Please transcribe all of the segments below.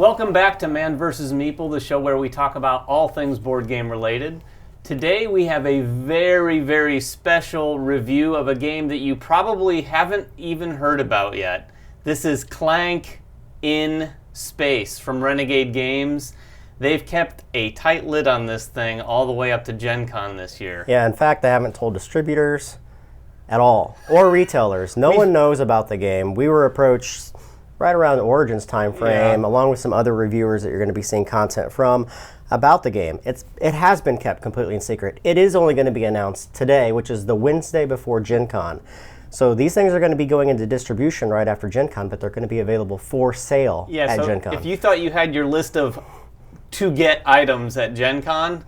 Welcome back to Man vs. Meeple, the show where we talk about all things board game related. Today we have a very, very special review of a game that you probably haven't even heard about yet. This is Clank in Space from Renegade Games. They've kept a tight lid on this thing all the way up to Gen Con this year. Yeah, in fact, they haven't told distributors at all, or retailers. No one knows about the game. We were approached right around the Origins time frame, along with some other reviewers that you're going to be seeing content from about the game. It has been kept completely in secret. It is only going to be announced today, which is the Wednesday before Gen Con. So these things are going to be going into distribution right after Gen Con, but they're going to be available for sale at Gen Con. If you thought you had your list of to-get items at Gen Con,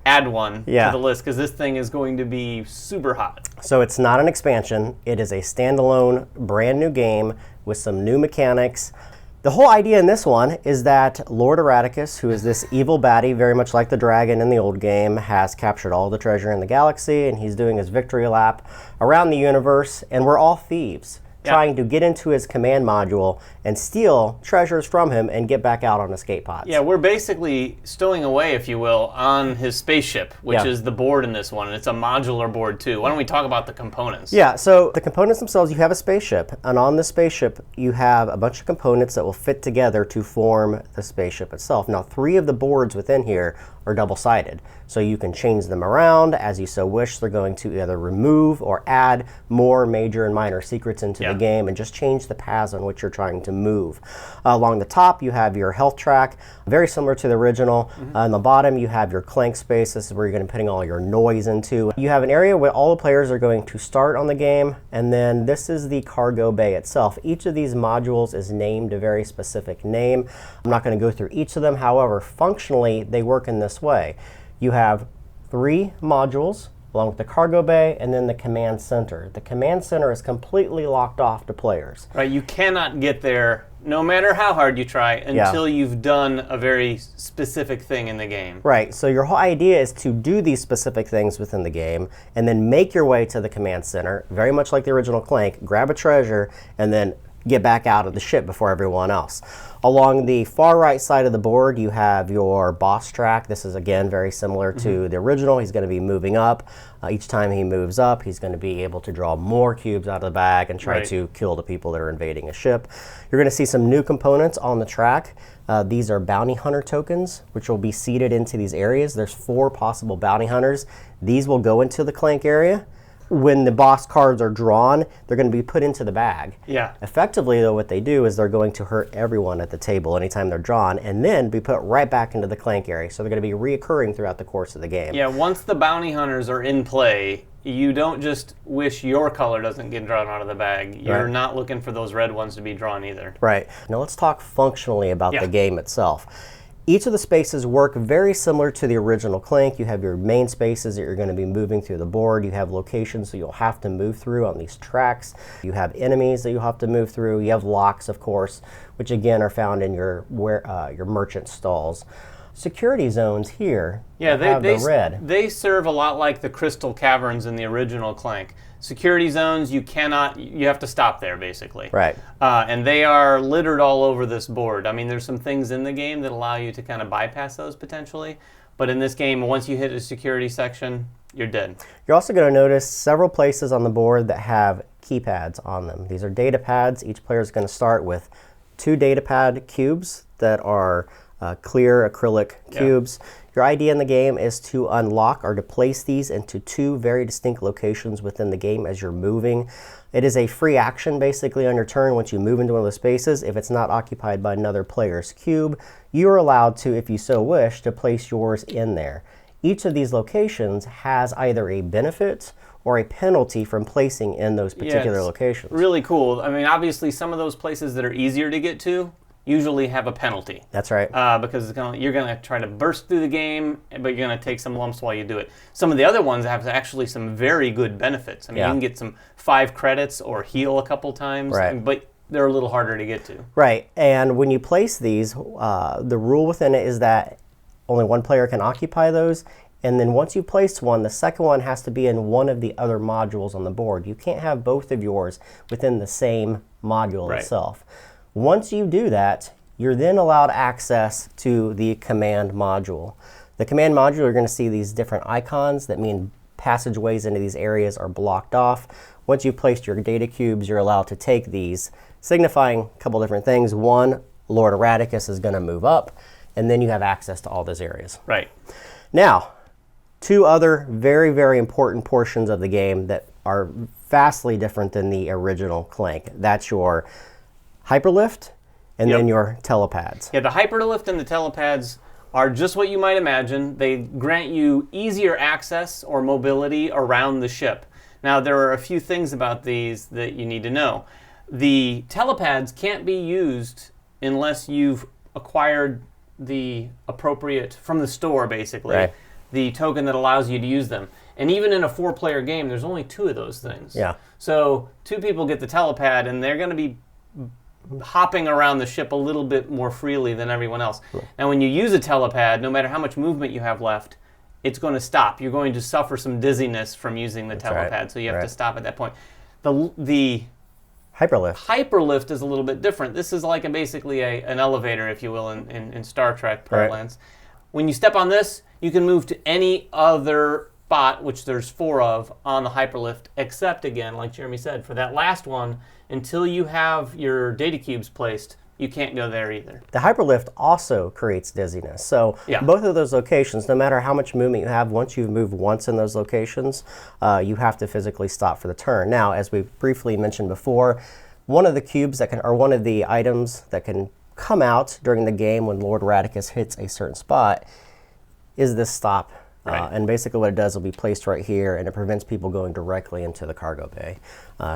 add one to the list, because this thing is going to be super hot. So it's not an expansion. It is a standalone, brand new game with some new mechanics. The whole idea in this one is that Lord Eradicus, who is this evil baddie, very much like the dragon in the old game, has captured all the treasure in the galaxy, and he's doing his victory lap around the universe, and we're all thieves, trying to get into his command module and steal treasures from him and get back out on escape pods. Yeah, we're basically stowing away, if you will, on his spaceship, which is the board in this one, and it's a modular board too. Why don't we talk about the components? Yeah, so the components themselves, you have a spaceship, and on the spaceship you have a bunch of components that will fit together to form the spaceship itself. Now, 3 of the boards within here are double-sided, so you can change them around as you so wish. They're going to either remove or add more major and minor secrets into the game and just change the paths on which you're trying to move. Along the top, you have your health track, very similar to the original. On the bottom, you have your Clank space. This is where you're going to be putting all your noise into. You have an area where all the players are going to start on the game, and then this is the cargo bay itself. Each of these modules is named a very specific name. I'm not going to go through each of them. However, functionally, they work in this way. You have 3 modules along with the cargo bay and then the command center. The command center is completely locked off to players. Right, you cannot get there no matter how hard you try until you've done a very specific thing in the game. Right, so your whole idea is to do these specific things within the game and then make your way to the command center, very much like the original Clank, grab a treasure, and then get back out of the ship before everyone else. Along the far right side of the board, you have your boss track. This is, again, very similar to the original. He's going to be moving up. Each time he moves up, he's going to be able to draw more cubes out of the bag and try to kill the people that are invading a ship. You're going to see some new components on the track. These are bounty hunter tokens, which will be seeded into these areas. There's 4 possible bounty hunters. These will go into the Clank area. When the boss cards are drawn, they're going to be put into the bag. Yeah. Effectively, though, what they do is they're going to hurt everyone at the table anytime they're drawn, and then be put right back into the Clank area. So they're going to be reoccurring throughout the course of the game. Yeah, once the bounty hunters are in play, you don't just wish your color doesn't get drawn out of the bag. You're not looking for those red ones to be drawn either. Right. Now let's talk functionally about the game itself. Each of the spaces work very similar to the original Clank. You have your main spaces that you're going to be moving through the board. You have locations that you'll have to move through on these tracks. You have enemies that you'll have to move through. You have locks, of course, which again are found in your merchant stalls. Security zones here have the red. They serve a lot like the crystal caverns in the original Clank. Security zones, you have to stop there, basically. Right. And they are littered all over this board. I mean, there's some things in the game that allow you to kind of bypass those potentially. But in this game, once you hit a security section, you're dead. You're also going to notice several places on the board that have keypads on them. These are data pads. Each player is going to start with 2 data pad cubes that are clear acrylic cubes. Your idea in the game is to unlock or to place these into 2 very distinct locations within the game as you're moving. It is a free action basically on your turn once you move into one of the spaces. If it's not occupied by another player's cube, you are allowed to, if you so wish, to place yours in there. Each of these locations has either a benefit or a penalty from placing in those particular locations. Really cool. I mean, obviously some of those places that are easier to get to usually have a penalty. That's right. Because you're going to try to burst through the game, but you're going to take some lumps while you do it. Some of the other ones have actually some very good benefits. I mean, you can get some 5 credits or heal a couple times, but they're a little harder to get to. Right, and when you place these, the rule within it is that only one player can occupy those, and then once you place one, the second one has to be in one of the other modules on the board. You can't have both of yours within the same module itself. Once you do that, you're then allowed access to the command module. The command module, you're going to see these different icons that mean passageways into these areas are blocked off. Once you've placed your data cubes, you're allowed to take these, signifying a couple different things. One, Lord Eradicus is going to move up, and then you have access to all those areas. Right. Now, two other very, very important portions of the game that are vastly different than the original Clank. That's your hyperlift and then your telepads. Yeah, the hyperlift and the telepads are just what you might imagine. They grant you easier access or mobility around the ship. Now, there are a few things about these that you need to know. The telepads can't be used unless you've acquired the appropriate, from the store basically, the token that allows you to use them. And even in a 4-player game, there's only 2 of those things. Yeah. So 2 people get the telepad, and they're going to be hopping around the ship a little bit more freely than everyone else. Cool. Now, when you use a telepad, no matter how much movement you have left, it's going to stop. You're going to suffer some dizziness from using the telepad, so you have to stop at that point. The hyperlift is a little bit different. This is like basically an elevator, if you will, in Star Trek parlance. When you step on this, you can move to any other spot, which there's 4 of, on the hyperlift, except, again, like Jeremy said, for that last one, until you have your data cubes placed, you can't go there either. The hyperlift also creates dizziness. So both of those locations, no matter how much movement you have, once you've moved once in those locations, you have to physically stop for the turn. Now, as we briefly mentioned before, one of the cubes that can, or one of the items that can come out during the game when Lord Eradicus hits a certain spot is this stop. And basically what it does will be placed right here, and it prevents people going directly into the cargo bay.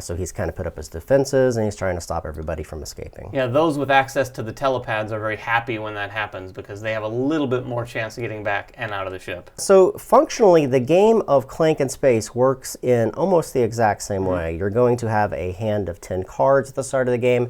So he's kind of put up his defenses, and he's trying to stop everybody from escaping. Yeah, those with access to the telepads are very happy when that happens because they have a little bit more chance of getting back and out of the ship. So functionally, the game of Clank in Space works in almost the exact same way. You're going to have a hand of 10 cards at the start of the game.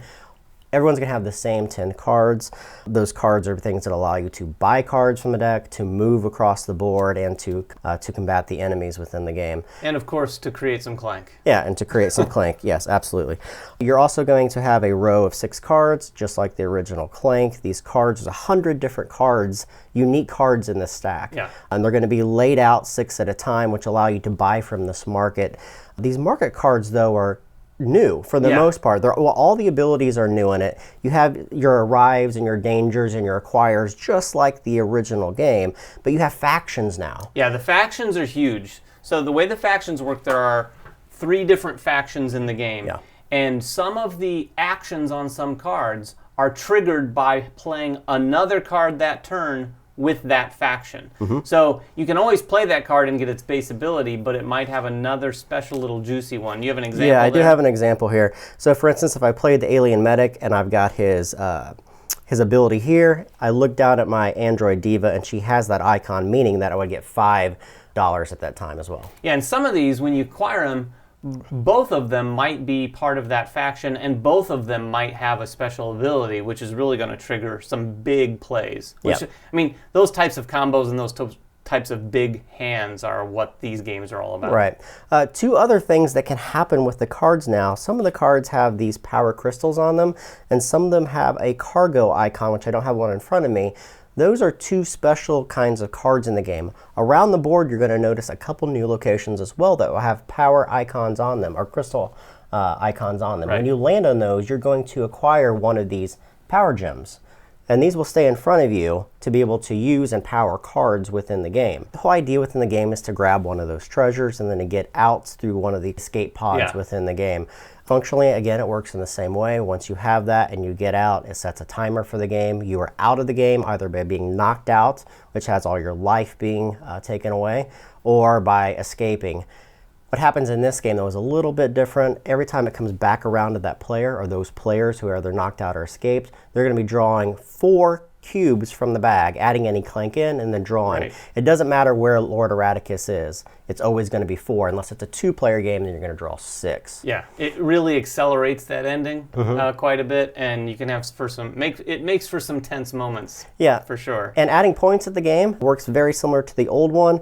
Everyone's going to have the same 10 cards. Those cards are things that allow you to buy cards from the deck, to move across the board, and to combat the enemies within the game. And of course, to create some Clank. Yeah, and to create some Clank, yes, absolutely. You're also going to have a row of 6 cards, just like the original Clank. These cards, there's 100 different cards, unique cards in this stack. Yeah. And they're going to be laid out 6 at a time, which allow you to buy from this market. These market cards, though, are new for the most part. All the abilities are new in it. You have your arrives and your dangers and your acquires just like the original game, but you have factions now. Yeah, the factions are huge. So the way the factions work, there are 3 different factions in the game. Yeah. And some of the actions on some cards are triggered by playing another card that turn with that faction. So you can always play that card and get its base ability, but it might have another special little juicy one. You have an example? Yeah, I do have an example here. So for instance, if I played the Alien Medic and I've got his ability here, I look down at my Android Diva and she has that icon, meaning that I would get $5 at that time as well. Yeah, and some of these, when you acquire them, both of them might be part of that faction, and both of them might have a special ability, which is really going to trigger some big plays. Which, I mean, those types of combos and those types of big hands are what these games are all about. Right. 2 other things that can happen with the cards now. Some of the cards have these power crystals on them, and some of them have a cargo icon, which I don't have one in front of me. Those are 2 special kinds of cards in the game. Around the board, you're going to notice a couple new locations as well that will have power icons on them, or crystal icons on them. When you land on those, you're going to acquire one of these power gems. And these will stay in front of you to be able to use and power cards within the game. The whole idea within the game is to grab one of those treasures and then to get out through one of the escape pods within the game. Functionally, again, it works in the same way. Once you have that and you get out, it sets a timer for the game. You are out of the game either by being knocked out, which has all your life being taken away, or by escaping. What happens in this game, though, is a little bit different. Every time it comes back around to that player, or those players who are either knocked out or escaped, they're going to be drawing 4 cubes from the bag, adding any Clank in, and then drawing. It doesn't matter where Lord Eradicus is. It's always going to be 4. Unless it's a 2-player game, then you're going to draw 6. Yeah, it really accelerates that ending quite a bit, and you can have it makes for some tense moments. Yeah, for sure. And adding points at the game works very similar to the old one.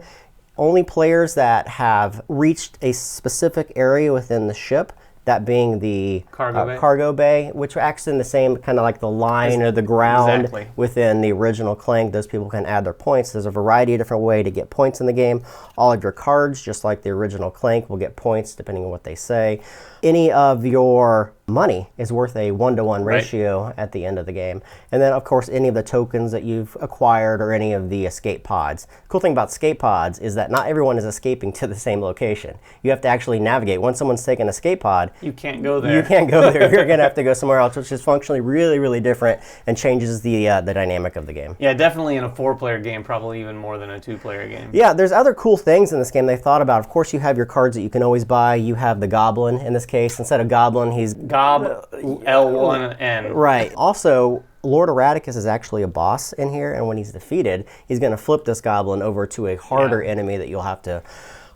Only players that have reached a specific area within the ship, that being the cargo bay, which acts in the same kind of like the line or the ground exactly. within the original Clank. Those people can add their points. There's a variety of different ways to get points in the game. All of your cards, just like the original Clank, will get points depending on what they say. Any of your money is worth a 1-to-1 ratio at the end of the game. And then, of course, any of the tokens that you've acquired or any of the escape pods. The cool thing about escape pods is that not everyone is escaping to the same location. You have to actually navigate. Once someone's taken an escape pod, you can't go there. You can't go there. You're going to have to go somewhere else, which is functionally really, really different and changes the dynamic of the game. Yeah, definitely in a 4-player game, probably even more than a 2-player game. Yeah, there's other cool things in this game they thought about. Of course, you have your cards that you can always buy. You have the Goblin in this case. Instead of Goblin, he's L1N. Right. Also, Lord Erraticus is actually a boss in here, and when he's defeated, he's going to flip this Goblin over to a harder enemy that you'll have to,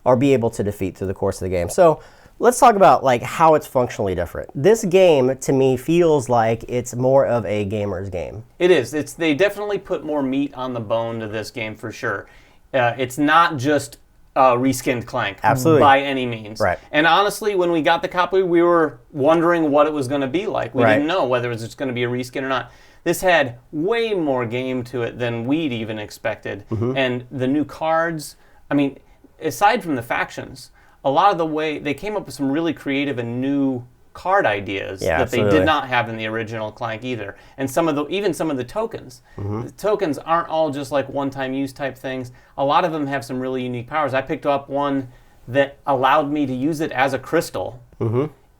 or be able to defeat through the course of the game. So let's talk about like how it's functionally different. This game, to me, feels like it's more of a gamer's game. It is. They definitely put more meat on the bone to this game for sure. It's not just reskinned Clank. Absolutely. By any means. Right. And honestly, when we got the copy, we were wondering what it was going to be like. We didn't know whether it was just going to be a reskin or not. This had way more game to it than we'd even expected. And the new cards, I mean, aside from the factions, a lot of the way they came up with some really creative and new card ideas that they did not have in the original Clank either. And even some of the tokens. The tokens aren't all just like one-time use type things. A lot of them have some really unique powers. I picked up one that allowed me to use it as a crystal.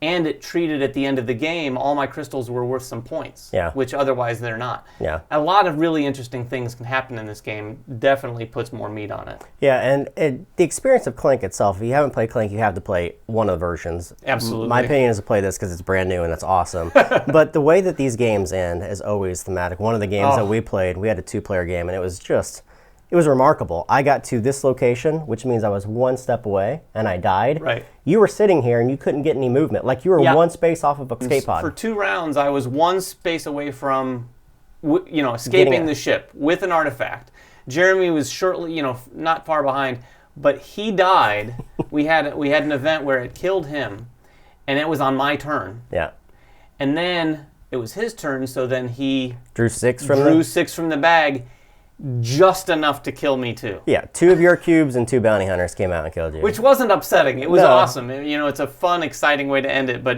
And it treated at the end of the game, all my crystals were worth some points, which otherwise they're not. A lot of really interesting things can happen in this game. Definitely puts more meat on it. Yeah, and the experience of Clank itself, if you haven't played Clank, you have to play one of the versions. Absolutely. My opinion is to play this because it's brand new and that's awesome. But the way that these games end is always thematic. One of the games that we played, we had a 2-player game, and it was remarkable. I got to this location, which means I was one step away, and I died. Right. You were sitting here, and you couldn't get any movement. Like, you were one space off of escape pod. For 2 rounds, I was one space away from, escaping the ship with an artifact. Jeremy was shortly, not far behind, but he died. we had an event where it killed him, and it was on my turn. Yeah. And then it was his turn, so then he drew 6 from the bag. Just enough to kill me too. Yeah, 2 of your cubes and 2 bounty hunters came out and killed you. Which wasn't upsetting. It was awesome. It's a fun, exciting way to end it. But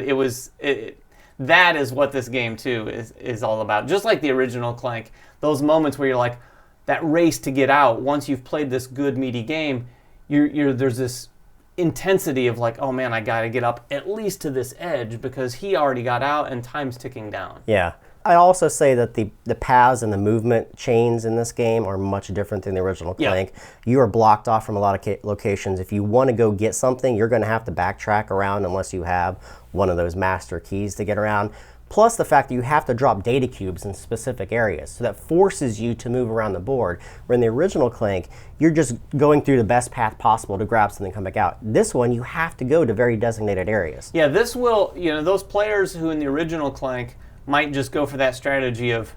that is what this game too is all about. Just like the original Clank, those moments where you're like, that race to get out. Once you've played this good meaty game, there's this intensity of like, oh man, I got to get up at least to this edge because he already got out and time's ticking down. Yeah. I also say that the paths and the movement chains in this game are much different than the original Clank. You are blocked off from a lot of locations. If you want to go get something, you're going to have to backtrack around unless you have one of those master keys to get around. Plus the fact that you have to drop data cubes in specific areas. So that forces you to move around the board. Where in the original Clank, you're just going through the best path possible to grab something and come back out. This one, you have to go to very designated areas. Yeah, this will, those players who in the original Clank might just go for that strategy of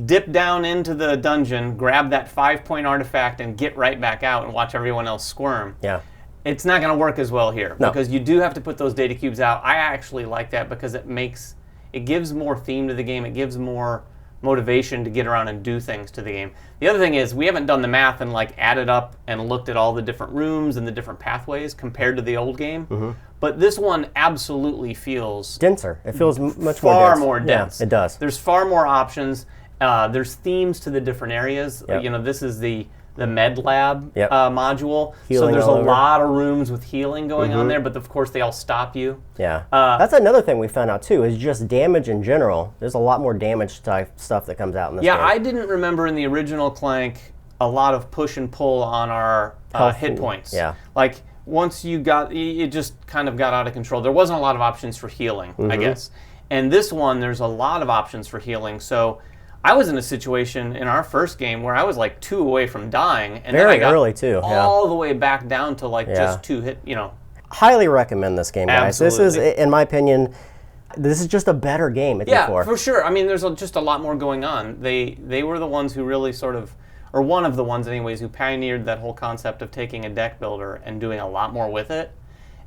dip down into the dungeon, grab that 5-point artifact, and get right back out and watch everyone else squirm. Yeah. It's not going to work as well here because you do have to put those data cubes out. I actually like that because it gives more theme to the game. It gives more motivation to get around and do things to the game. The other thing is we haven't done the math and added up and looked at all the different rooms and the different pathways compared to the old game. But this one absolutely feels denser. It feels much far more dense. Yeah, it does. There's far more options. There's themes to the different areas. This is the med lab module. Healing, so there's a lot of rooms with healing going on there, but of course they all stop you. Yeah. That's another thing we found out too, is just damage in general. There's a lot more damage type stuff that comes out in this game. I didn't remember in the original Clank a lot of push and pull on our hit points. Yeah. Like once you it just kind of got out of control. There wasn't a lot of options for healing, I guess. And this one, there's a lot of options for healing. So I was in a situation in our first game where I was 2 away from dying, and very then I got early too. all the way back down to just 2 hit. Highly recommend this game, guys. Absolutely. This is, in my opinion, this is just a better game than before. For sure. I mean, there's just a lot more going on. They were the ones who really sort of, or one of the ones anyways, who pioneered that whole concept of taking a deck builder and doing a lot more with it.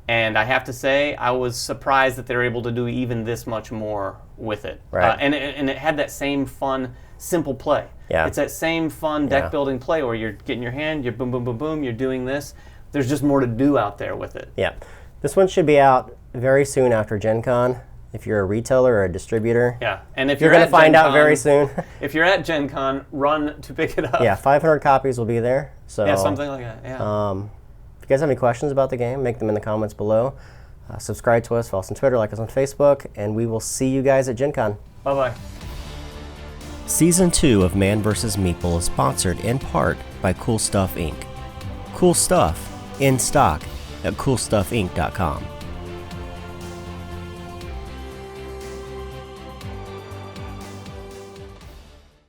And I have to say, I was surprised that they're able to do even this much more with it. Right. And it had that same fun, simple play. Yeah. It's that same fun deck building play where you're getting your hand, you're boom, boom, boom, boom, you're doing this. There's just more to do out there with it. Yeah. This one should be out very soon after Gen Con. If you're a retailer or a distributor, Yeah, and if you're going to find out very soon. If you're at Gen Con, run to pick it up. Yeah, 500 copies will be there. So Yeah, something like that, yeah. if you guys have any questions about the game, make them in the comments below. Subscribe to us, follow us on Twitter, like us on Facebook, and we will see you guys at Gen Con. Bye-bye. Season 2 of Man vs. Meeple is sponsored in part by Cool Stuff Inc. Cool stuff in stock at coolstuffinc.com.